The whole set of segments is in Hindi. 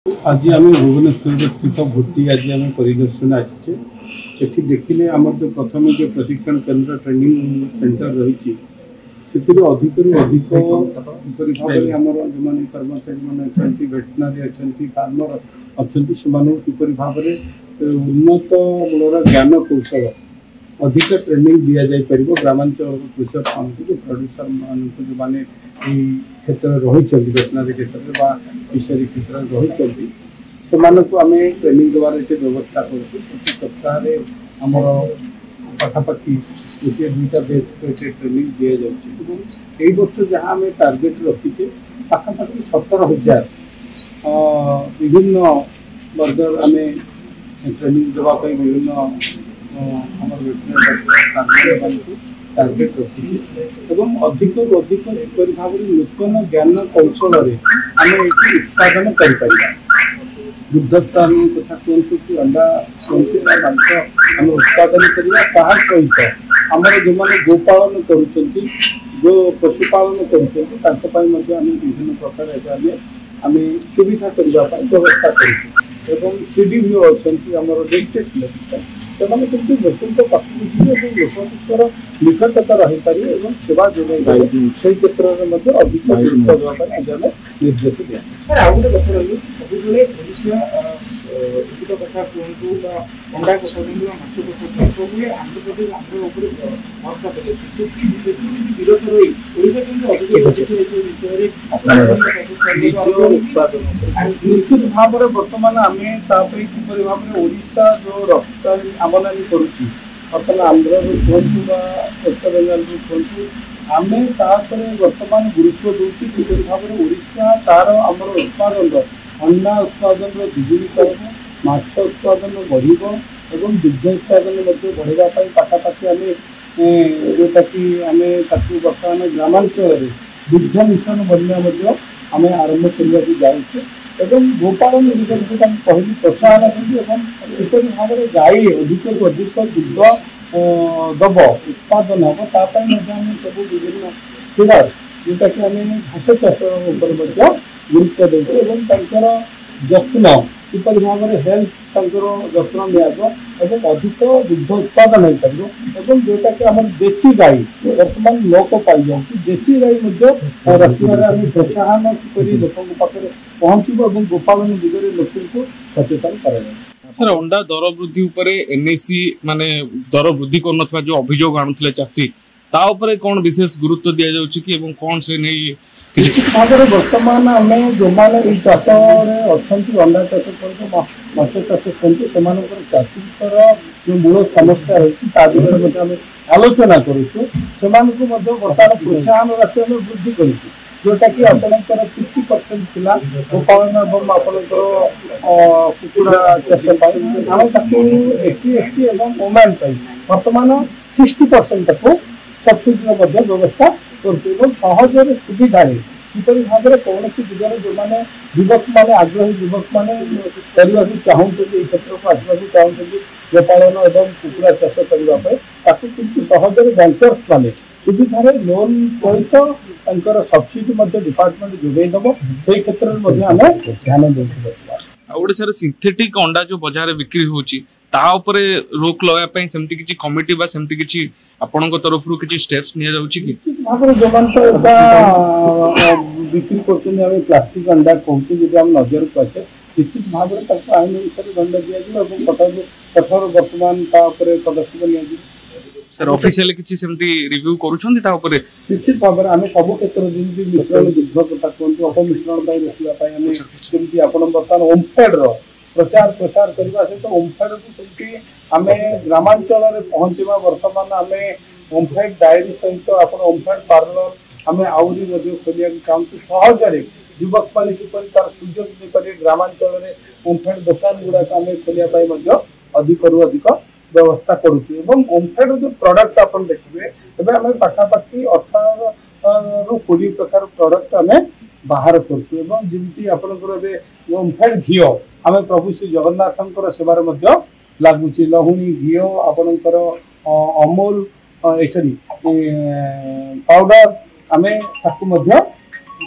आज आम भुवनेश्वर स्थित भूटी आज आम परिदर्शन आसी देखिले आम जो प्रथम जो प्रशिक्षण केन्द्र ट्रेनिंग सेंटर रही अधिक अधिक किपरि भाव आम जो कर्मचारी मैंने अच्छा भेटनारी अच्छा फार्मर अच्छा से किपरि भाव उन्नत मूलर ज्ञान कौशल अधिक ट्रेनिंग दि जापर ग्रामांचल कृषक मान जो प्रोड्यूसर मान जो मैंने क्षेत्र रही वेटनारी क्षेत्र में फिशरी क्षेत्र रही से आम ट्रेनिंग देवार व्यवस्था कर सप्ताह आमर पाखापाखि गोटे दुईटा बेच को ट्रेनिंग दि जाए वर्ष जहाँ आम टार्गेट रखीचे पाखापाखि 17,000 विभिन्न वर्ग आम ट्रेनिंग देवाई विभिन्न टार्गेट रखी अधिक अधिक किपरि भाव नूतन ज्ञान कौशल आम ये उत्पादन कर दुग्धोत्पादन कथा कहतु कि अंडा कहतु मांस आम उत्पादन करवा सहित आमर जो मैंने गोपालन कर गो पशुपालन कर विभिन्न प्रकार आम सुविधा करने व्यवस्था कर डिस्ट्रिक्ट लेवल ସେମାନେ କିନ୍ତୁ ଲୋକଙ୍କ ପାଖକୁ ଯିବେ ଏବଂ ଲୋକଙ୍କର ନିକଟତା ରହିପାରିବେ ଏବଂ ସେବା ଯୋଗାଇ ପାରିବେ ସେହି କ୍ଷେତ୍ରରେ ମଧ୍ୟ ଅଧିକ ଗୁରୁତ୍ୱ ଦେବା ପାଇଁ ଆଜି ଆମେ ନିର୍ଦ୍ଦେଶ ଦିଆ। ସାର୍ ଆଉ ଗୋଟେ କଥା ରହିଲି ସବୁବେଳେ ଓଡ଼ିଶା କଥା କୁହନ୍ତୁ ବା ଅଣ୍ଡା କଥା କୁହନ୍ତୁ ବା ମାଛ କଥା କୁହନ୍ତୁ ସବୁବେଳେ ଆନ୍ଧ୍ରପ୍ରଦେଶ ଆନ୍ଧ୍ର ଉପରେ ଭରସା କରି ଆସିଛି ବିରୋଧ ରହି ଓଡ଼ିଶା କିନ୍ତୁ ଅଧିକ ନିଶ୍ଚିତ ଭାବରେ ବର୍ତ୍ତମାନ ଆମେ ତା ପାଇଁ କିପରି ଭାବରେ ଓଡ଼ିଶା ଯେଉଁ ରପ୍ତାନି ଆମଦାନୀ କରୁଛି ବର୍ତ୍ତମାନ ଆନ୍ଧ୍ରରୁ କୁହନ୍ତୁ ବା ୱେଷ୍ଟ ବେଙ୍ଗଲରୁ କୁହନ୍ତୁ आमे तापर वर्तमान गुरुत्व दूसरी किपरि भाव ओडिशा तार आमर उत्पादन अंडा उत्पादन द्विगुणीकरण माछ उत्पादन बढ़ एवं दुग्ध उत्पादन बढ़ापी पाखापाखि आम जोटा कि आम बर्तमान ग्रामांचल दुग्ध मिशन बनवा आम आरंभ करने जाऊँ गोपालन दिगरे जो कहली प्रोत्साहन किपरि भाव गाई अधिक अधिक दुग्ध दब उत्पादन हम तापाई सब विभिन्न फिडर जोटा कि आम घास चाष गुरुत्व देकर जत्न किपरि भाव हेल्थ जत्न नियाज अधिक दुग्ध उत्पादन हो पार जोटा कि आम देशी गाई बर्तमान लोक पाई जाऊँ देशी गाई रखिबार प्रोत्साहन किपरि लोक पाखे पहुँचो और गोपालन दिगरे लोक सचेतन करा सर अंडा दर वृद्धि उपरे एनएसी माने दर वृद्धि कर जो अभियोग आणुले चाषी ता उपरे कौन विशेष गुरुत्व दि जाउछि कि एवं कौन से नहीं निश्चित भाव वर्तमान आम जो मैंने चाष अच्छा अंडा चाष कर माछ चाष कर चाषीकर जो मूल समस्या रही दिगरे आलोचना करूँ से बर्तमान प्रोत्साहन राशि आम वृद्धि करूँ जोटा कि आपणकर 50% थिला गोपालन एवं आपणकर कुकुड़ा चाष आम एससी एसटी एवं वोमेन बर्तमान 60% को सब्सिडी व्यवस्था कर सहजरे सुविधा किपरि भाव कौन दिगरे जो मैंने युवक मैंने आग्रही युवक मैंने करने चाहते क्षेत्र को आसवाक चाहते गोपालन एवं कुकुड़ा चाष करने सहजरे बैंकर्स मैंने सुविधा लोन सहित सब्सिडी डिपार्टमेंट जोगईदेव से क्षेत्र में आम ध्यान देर सिंथेटिक अंडा जो बाजार बिक्री होची ता उपरे रोक लगाया सेमती किछि कमिटी बा सेमती किछि आपनक तरफ रु किछि स्टेप्स निया जाउची कि भाबरे जोमान तो एटा बिक्री करछन हम प्लास्टिक अंडा कहूची जे हम नजर पाछे निश्चित भाबरे तक आईन अनुसार दंड दिया जिवो এবং कठोर वर्तमान ता उपरे पदक्षेप निया जिवो सर ऑफिशियल किछि सेमती रिव्यू करूछन ता उपरे निश्चित भाबरे आमे सब क्षेत्र जेमती मिश्रण दुग्ध कथा कोन अपमिश्रण पाई रखिबा पाई आमे जेमती आपण बर्तमान ओमफेड रो प्रचार प्रसार करने सहित ओमफेड को आम ग्रामांचल में पहुँचवा बर्तमान आम ओमफेड डायरी सहित आप ओमफेड पार्लर आम आहरी खोलिया चाहूँ सहजरे युवक मैंने किपर तार सुजोग देपर ग्रामांचल में ओमफेड दुकान गुड़ाक आम खोलिया अधिक रु अधिक व्यवस्था करुँ ओमफेड जो प्रडक्ट आप देखिए एवं आम पाखापाखि 18 रु 20 प्रकार प्रडक्ट आम बाहर करमती आपंकर ओमफेड घी आम प्रभु श्री जगन्नाथ सेवार लगुच लहुणी घी आपणकर अमूल सॉरी पाउडर आम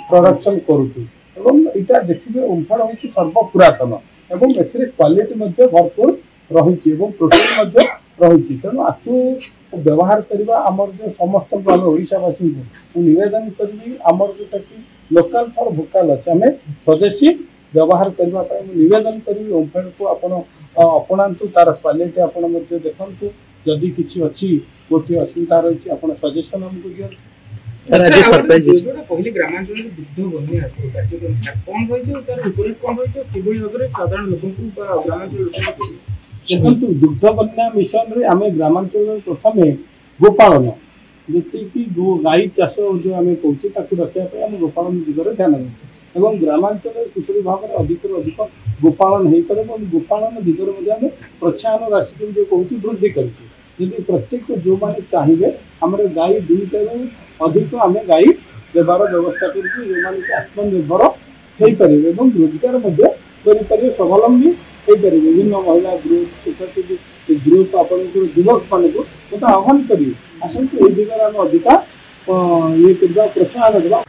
प्रोडक्शन करुँ एवं इटा देखिए ओमफेड हूँ सर्वपुरातन एवं एथिरे क्वालिटी भरपूर रही प्रोटीन रही तेणु आकु व्यवहार करवा आमर जो समस्त आम ओडावासी को निवेदन करी आमर जोटा कि लोकल फॉर भोकाल अच्छे आम स्वदेशी व्यवहार करने निवेदन करी ओमफेड को आपड़ अपनातु तार क्वालिटी आपड़ देखु जदि किसी अच्छी कोई असुविधा रही आप सजेसन आमको दिखाँ कहले ग्रामांचल दुग्ध बन्या कार्यक्रम कौन रही तार रूपरेख कौन रही किभली भाव साधारण लोक ग्रामांचल देखो दुग्ध बन्या मिशन रे आम ग्रामांचल प्रथम गोपालन जी गाई चाष जो आम कहे रखा आम गोपालन दिगरे ध्यान देते और ग्रामांचल किपरि भाव में अधिक अधिक गोपालन हो पारे गोपालन दिगरे आम प्रोत्साहन राशि जो कहूँ वृद्धि करुँ प्रत्येक जो मैंने चाहिए आम गाई 2टा अधिक आम गाई देवार व्यवस्था कर आत्मनिर्भर हो पारे रोजगार स्वावलम्बी हो पारे विभिन्न महिला ग्रुप ग्रुप आप युवक मानक आह्वान करेंगे आसतु ये दिगरे आम अधिका ये प्रोत्साहन देवा।